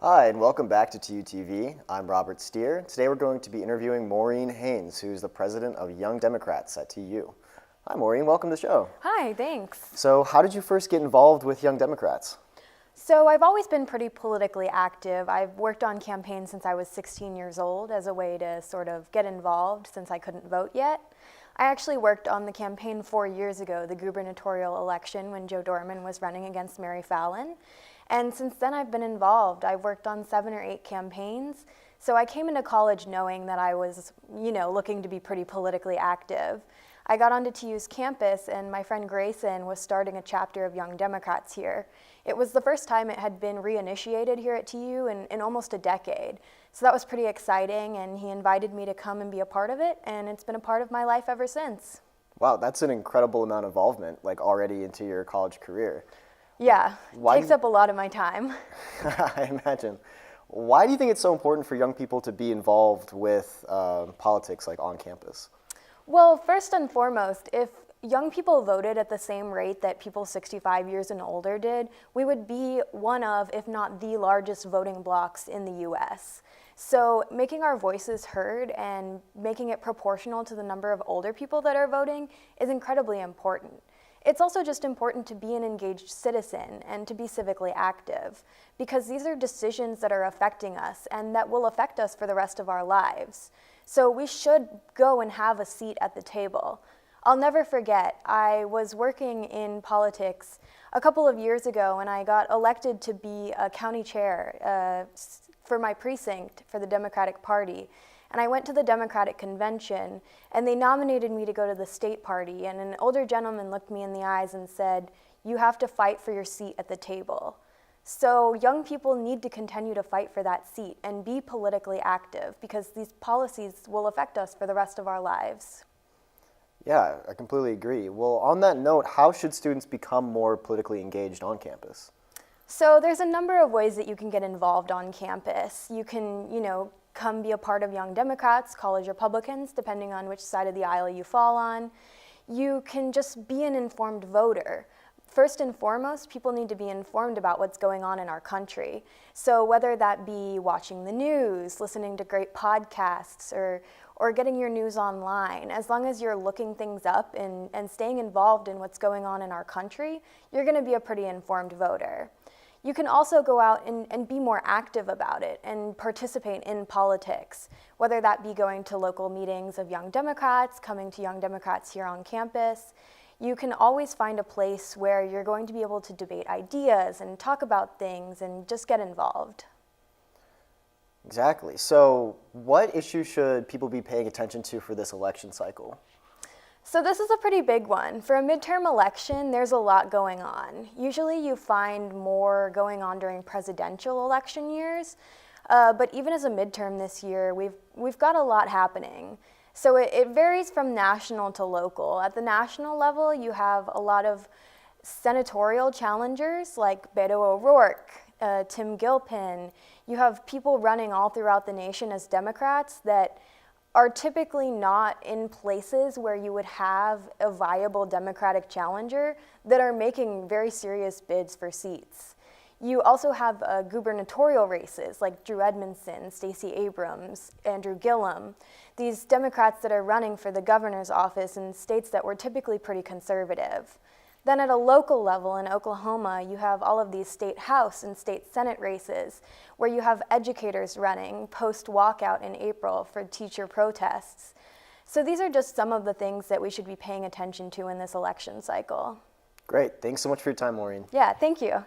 Hi, and welcome back to TUTV. I'm Robert Steer. Today we're going to be interviewing Maureen Haynes, who's the president of Young Democrats at TU. Hi, Maureen. Welcome to the show. Hi, thanks. So how did you first get involved with Young Democrats? So I've always been pretty politically active. I've worked on campaigns since I was 16 years old as a way to sort of get involved since I couldn't vote yet. I actually worked on the campaign 4 years ago, the gubernatorial election, when Joe Dorman was running against Mary Fallin. And since then I've been involved. I've worked on 7 or 8 campaigns. So I came into college knowing that I was, looking to be pretty politically active. I got onto TU's campus and my friend Grayson was starting a chapter of Young Democrats here. It was the first time it had been reinitiated here at TU in almost a decade. So that was pretty exciting, and he invited me to come and be a part of it, and it's been a part of my life ever since. Wow, that's an incredible amount of involvement, already into your college career. Yeah, takes up a lot of my time. I imagine. Why do you think it's so important for young people to be involved with politics, on campus? Well, first and foremost, if young people voted at the same rate that people 65 years and older did, we would be one of, if not the largest voting blocs in the US. So making our voices heard and making it proportional to the number of older people that are voting is incredibly important. It's also just important to be an engaged citizen and to be civically active, because these are decisions that are affecting us and that will affect us for the rest of our lives. So we should go and have a seat at the table. I'll never forget, I was working in politics a couple of years ago and I got elected to be a county chair for my precinct for the Democratic Party. And I went to the Democratic Convention and they nominated me to go to the state party, and an older gentleman looked me in the eyes and said, "You have to fight for your seat at the table." So young people need to continue to fight for that seat and be politically active, because these policies will affect us for the rest of our lives. Yeah, I completely agree. Well, on that note, how should students become more politically engaged on campus? So there's a number of ways that you can get involved on campus. You can, come be a part of Young Democrats, college Republicans, depending on which side of the aisle you fall on. You can just be an informed voter. First and foremost, people need to be informed about what's going on in our country. So whether that be watching the news, listening to great podcasts, or getting your news online, as long as you're looking things up and staying involved in what's going on in our country, you're going to be a pretty informed voter. You can also go out and be more active about it and participate in politics, whether that be going to local meetings of Young Democrats, coming to Young Democrats here on campus. You can always find a place where you're going to be able to debate ideas and talk about things and just get involved. Exactly. So what issues should people be paying attention to for this election cycle? So this is a pretty big one. For a midterm election, there's a lot going on. Usually you find more going on during presidential election years, but even as a midterm this year, we've got a lot happening. So it varies from national to local. At the national level, you have a lot of senatorial challengers like Beto O'Rourke, Tim Gilpin. You have people running all throughout the nation as Democrats that are typically not in places where you would have a viable Democratic challenger that are making very serious bids for seats. You also have gubernatorial races like Drew Edmondson, Stacey Abrams, Andrew Gillum, these Democrats that are running for the governor's office in states that were typically pretty conservative. Then at a local level in Oklahoma, you have all of these state house and state senate races where you have educators running post-walkout in April for teacher protests. So these are just some of the things that we should be paying attention to in this election cycle. Great. Thanks so much for your time, Maureen. Yeah, thank you.